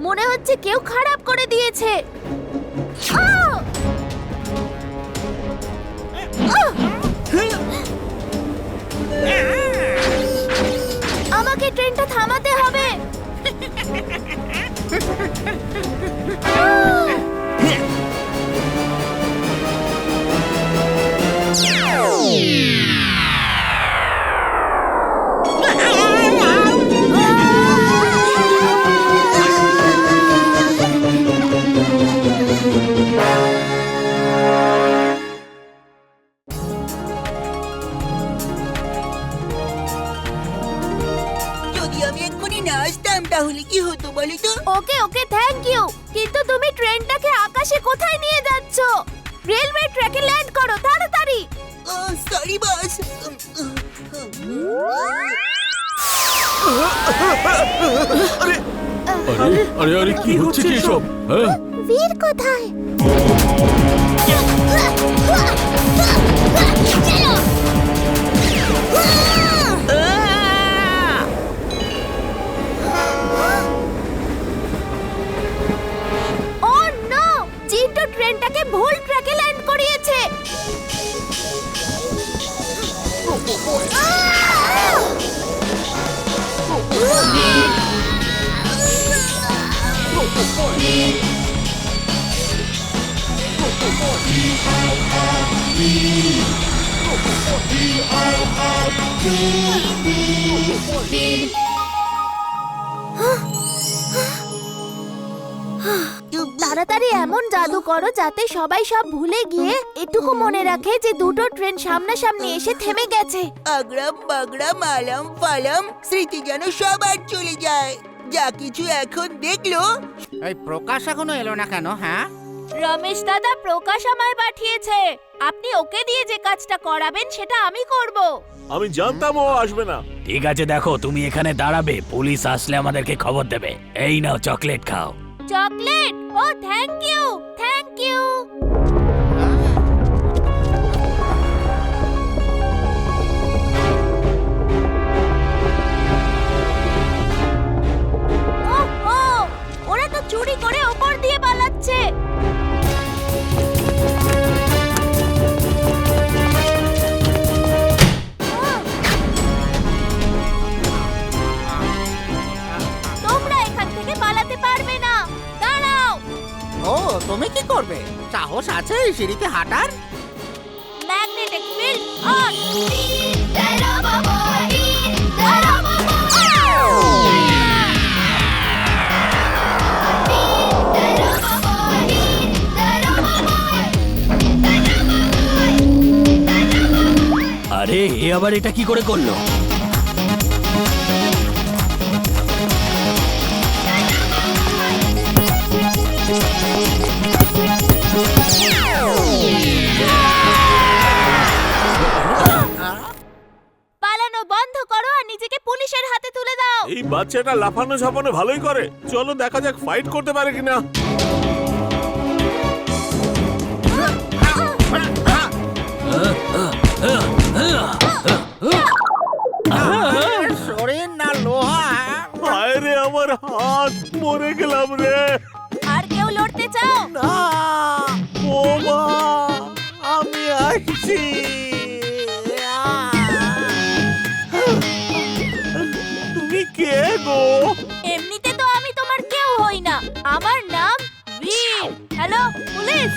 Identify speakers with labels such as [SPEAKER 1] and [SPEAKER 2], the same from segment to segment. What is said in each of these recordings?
[SPEAKER 1] মনে হচ্ছে কেউ খারাপ করে দিয়েছে। আমাকে ট্রেনটা থামাতে হবে।
[SPEAKER 2] যদি আমি এক্ষুনি না আসতাম তাহলে কি হতো বলো তো?
[SPEAKER 1] ওকে ওকে থ্যাংক ইউ, কিন্তু তুমি ট্রেনটাকে আকাশে কোথায় নিয়ে যাচ্ছ? রেলওয়ে ট্র্যাকে ল্যান্ড করো তাড়াতাড়ি।
[SPEAKER 2] Sorry boss.
[SPEAKER 3] আরে আরে আরে কি হচ্ছে কি সব? হ্যাঁ,
[SPEAKER 1] বীর কোথায়? ও নো, চিন্টু ট্রেনটাকে ভুল ট্র্যাকে ল্যান্ড করিয়েছে। তাড়াতাড়ি এমন জাদু করো যাতে সবাই সব ভুলে গিয়ে এটুকু মনে রাখে যে দুটো ট্রেন সামনাসামনি এসে থেমে গেছে।
[SPEAKER 2] আগ্রাম বাগরাম আলাম ফালাম, স্মৃতি যেন সবার চলে যায়। যা কিছু এখন দেখলো।
[SPEAKER 4] এই প্রকাশ এখনো এলো না কেন? হ্যাঁ,
[SPEAKER 1] রমেশ দাদা প্রকাশ আমায় পাঠিয়েছে। আপনি ওকে দিয়ে যে কাজটা করাবেন সেটা আমি করব।
[SPEAKER 3] আমি জানতাম ও আসবে না।
[SPEAKER 5] ঠিক আছে, দেখো তুমি এখানে দাঁড়াবে, পুলিশ আসলে আমাদেরকে খবর দেবে। এই নাও চকলেট খাও।
[SPEAKER 1] চকলেট? ও থ্যাংক ইউ থ্যাংক ইউ। ওহো, ওরা তো চুরি করে ওপর দিয়ে পালাচ্ছে। তোমরা এখান থেকে পালাতে পারবে না, দাঁড়াও।
[SPEAKER 4] ও তুমি কি করবে? সাহস আছে এই সিঁড়িতে হাঁটার?
[SPEAKER 1] Magnetic field on.
[SPEAKER 5] আরে এ আবার এটা কি করে করলো?
[SPEAKER 1] পালানো বন্ধ করো আর নিজেকে পুলিশের হাতে তুলে দাও।
[SPEAKER 3] এই বাচ্চাটা লাফানো ঝাপানো ভালোই করে। চলো দেখা যাক ফাইট করতে পারে কিনা।
[SPEAKER 4] শরীর না লোহা?
[SPEAKER 3] হায় রে আমার হাত, মরে গেলাম রে।
[SPEAKER 1] আর কেউ লড়তে চাও?
[SPEAKER 4] না,
[SPEAKER 3] ও মা, আমি আসছি। তুমি কে গো?
[SPEAKER 1] এমনিতে তো আমি তোমার কেউ হই না, আমার নাম বীর। Hello police.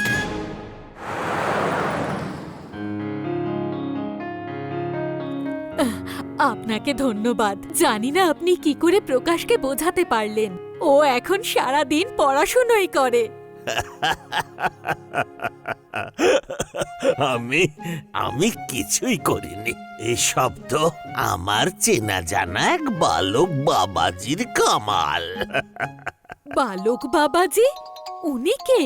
[SPEAKER 6] আপনাকে ধন্যবাদ। জানি না আপনি কি করে প্রকাশকে বোঝাতে পারলেন। ও এখন সারা দিন পড়াশোনাই করে।
[SPEAKER 7] আমি কিছুই করিনি। এই শব্দ আমার চেনা জানা এক বালক বাবাজির কামাল।
[SPEAKER 6] বালক বাবাজি? উনি কে?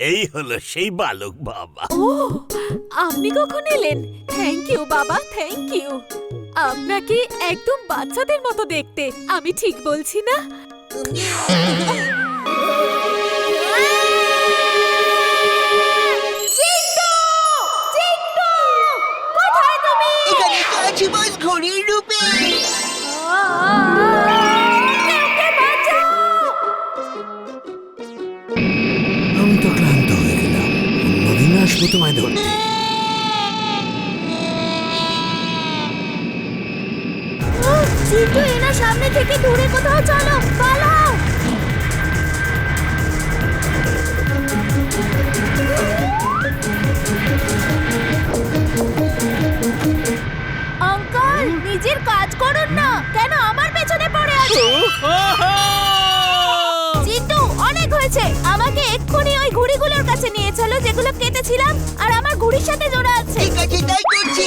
[SPEAKER 7] এই হলো সেই বালক বাবা।
[SPEAKER 6] ও, আপনি কখন এলেন? থ্যাংক ইউ বাবা, থ্যাংক ইউ। আপনাকে একদম বাচ্চাদের মতো দেখতে। আমি ঠিক বলছি না?
[SPEAKER 2] এখানে তো আছি বস ঘড়ির রূপে।
[SPEAKER 5] আমি তো ক্লান্ত হয়ে গেলাম, অন্যদিন আসবো তোমায় ধরতে।
[SPEAKER 1] চিন্টু, এনার সামনে থেকে দূরে কোথাও চলো, পালাও। আঙ্কেল, নিজের কাজ করুন না, কেন আমার পেছনে পড়ে আছো? চিন্টু, অনেক হয়েছে। আমাকে এক্ষুনি ওই ঘুড়িগুলোর কাছে নিয়ে চলো যেগুলো কেটেছিলাম আর আমার ঘুড়ির সাথে জোড়া আছে।
[SPEAKER 2] ঠিক আছে, তাই করছি।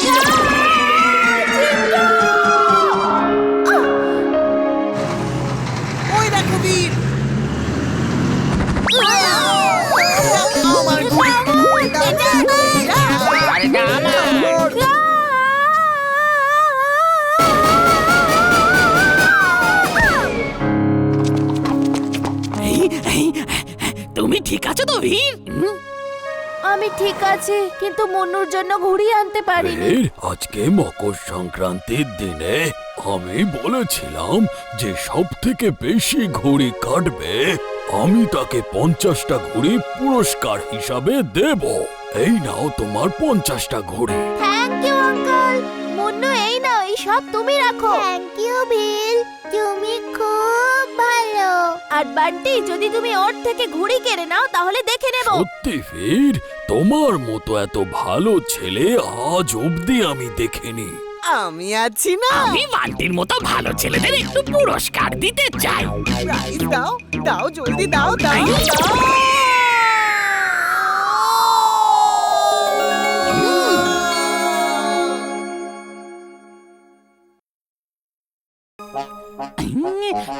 [SPEAKER 2] ওই দেখো বীর। আমার ঘুড়ি।
[SPEAKER 5] তুমি ঠিক আছো তো বীর?
[SPEAKER 1] আমি ঠিক আছি, কিন্তু মন্নুর জন্য ঘুড়ি আনতে পারিনি।
[SPEAKER 8] বীর, আজকে মকর সংক্রান্তির দিনে আমি বলেছিলাম যে সব থেকে বেশি ঘুড়ি কাটবে আমি তাকে 50টা ঘুড়ি পুরস্কার হিসাবে দেব। এই নাও তোমার 50টা ঘুড়ি।
[SPEAKER 1] Thank you uncle. মুন্নু, এই নাও, এই সব তুমি রাখো। থ্যাংক ইউ বিল, তুমি খুব ভালো। আর বান্টি, যদি তুমি ওর থেকে ঘুড়ি কেড়ে নাও তাহলে দেখে নেব।
[SPEAKER 8] সত্যি বীর, তোমার মতো এত ভালো ছেলে আজ অবধি আমি দেখিনি।
[SPEAKER 4] আমি আছি না।
[SPEAKER 5] আমি বান্টির মতো ভালো ছেলেদের একটু পুরস্কার দিতে চাই।
[SPEAKER 4] প্রাইজ দাও, দাও জলদি দাও, দাও দাও।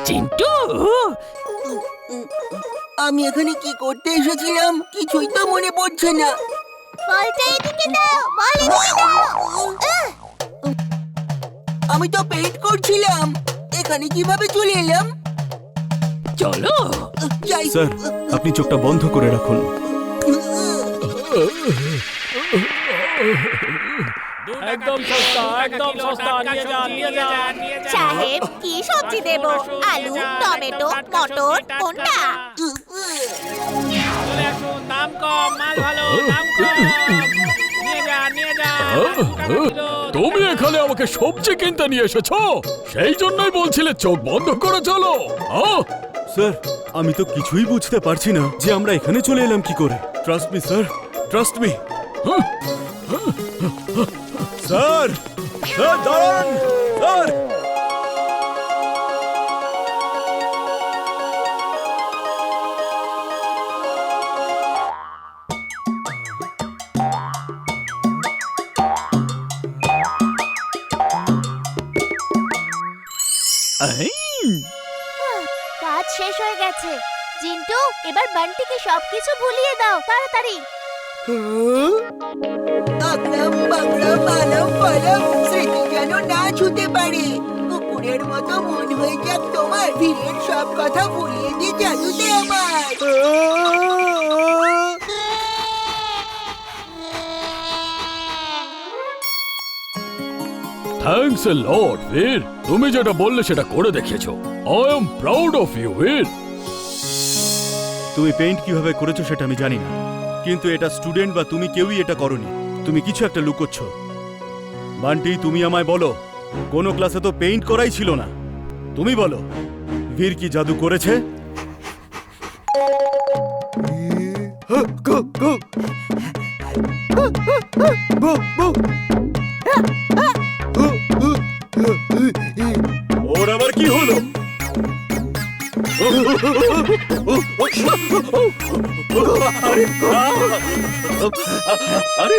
[SPEAKER 5] চিন্টু,
[SPEAKER 2] আমি এখানে কি করতে এসেছিলাম কিছুই তো মনে পড়ছে না।
[SPEAKER 1] বলটা এদিকে দাও, বল এদিকে দাও।
[SPEAKER 2] আমি তো পেইন্ট করছিলাম, এখানে কিভাবে চলে এলাম?
[SPEAKER 5] চলো।
[SPEAKER 2] যাই।
[SPEAKER 3] স্যার, আপনি চোখটা বন্ধ করে রাখুন।
[SPEAKER 9] একদম সস্তা, একদম সস্তা, নিয়ে যান, নিয়ে যান।
[SPEAKER 6] সাহেব, কি সবজি দেব? আলু, টমেটো, মটর, কোনটা?
[SPEAKER 9] চলে আসুন, দাম কম, মাল ভালো, দাম কম। নিয়ে যান, নিয়ে যান।
[SPEAKER 8] তুমি এখানে আমাকে সবজি কিনতে নিয়ে এসেছো? সেই জন্যই বলছিলে চোখ বন্ধ করে চলো।
[SPEAKER 3] স্যার, আমি তো কিছুই বুঝতে পারছি না যে আমরা এখানে চলে এলাম কি করে। Trust me sir, trust me. Sir, sir দাঁড়ান, স্যার।
[SPEAKER 1] কাজ শেষ হয়ে গেছে। জিন্টু, এবার বান্টিকে সবকিছু ভুলিয়ে দাও, তাড়াতাড়ি।
[SPEAKER 2] আগলাম বাগলাম আলাম পালাম, স্মৃতি যেন না ছুতে পারে। কুকুরের মতো মন হয়ে যাক তোমার, ভিড়ের সব কথা ভুলিয়ে দিয়ে জাদুতে আমার।
[SPEAKER 8] থ্যাঙ্কস এ লট বীর, তুমি যেটা বললে সেটা করে দেখিয়েছো। I am proud of you Bir.
[SPEAKER 3] তুমি পেইন্ট কিভাবে করেছো সেটা আমি জানি না, কিন্তু এটা স্টুডেন্ট বা তুমি কেউই এটা করনি। তুমি কিছু একটা লুকোচ্ছ। বান্টি, তুমি আমায় বলো, কোনো ক্লাসে তো পেইন্ট করাই ছিল না। তুমি বলো, বীর কি জাদু করেছে? ওর আবার কি হলো? আরে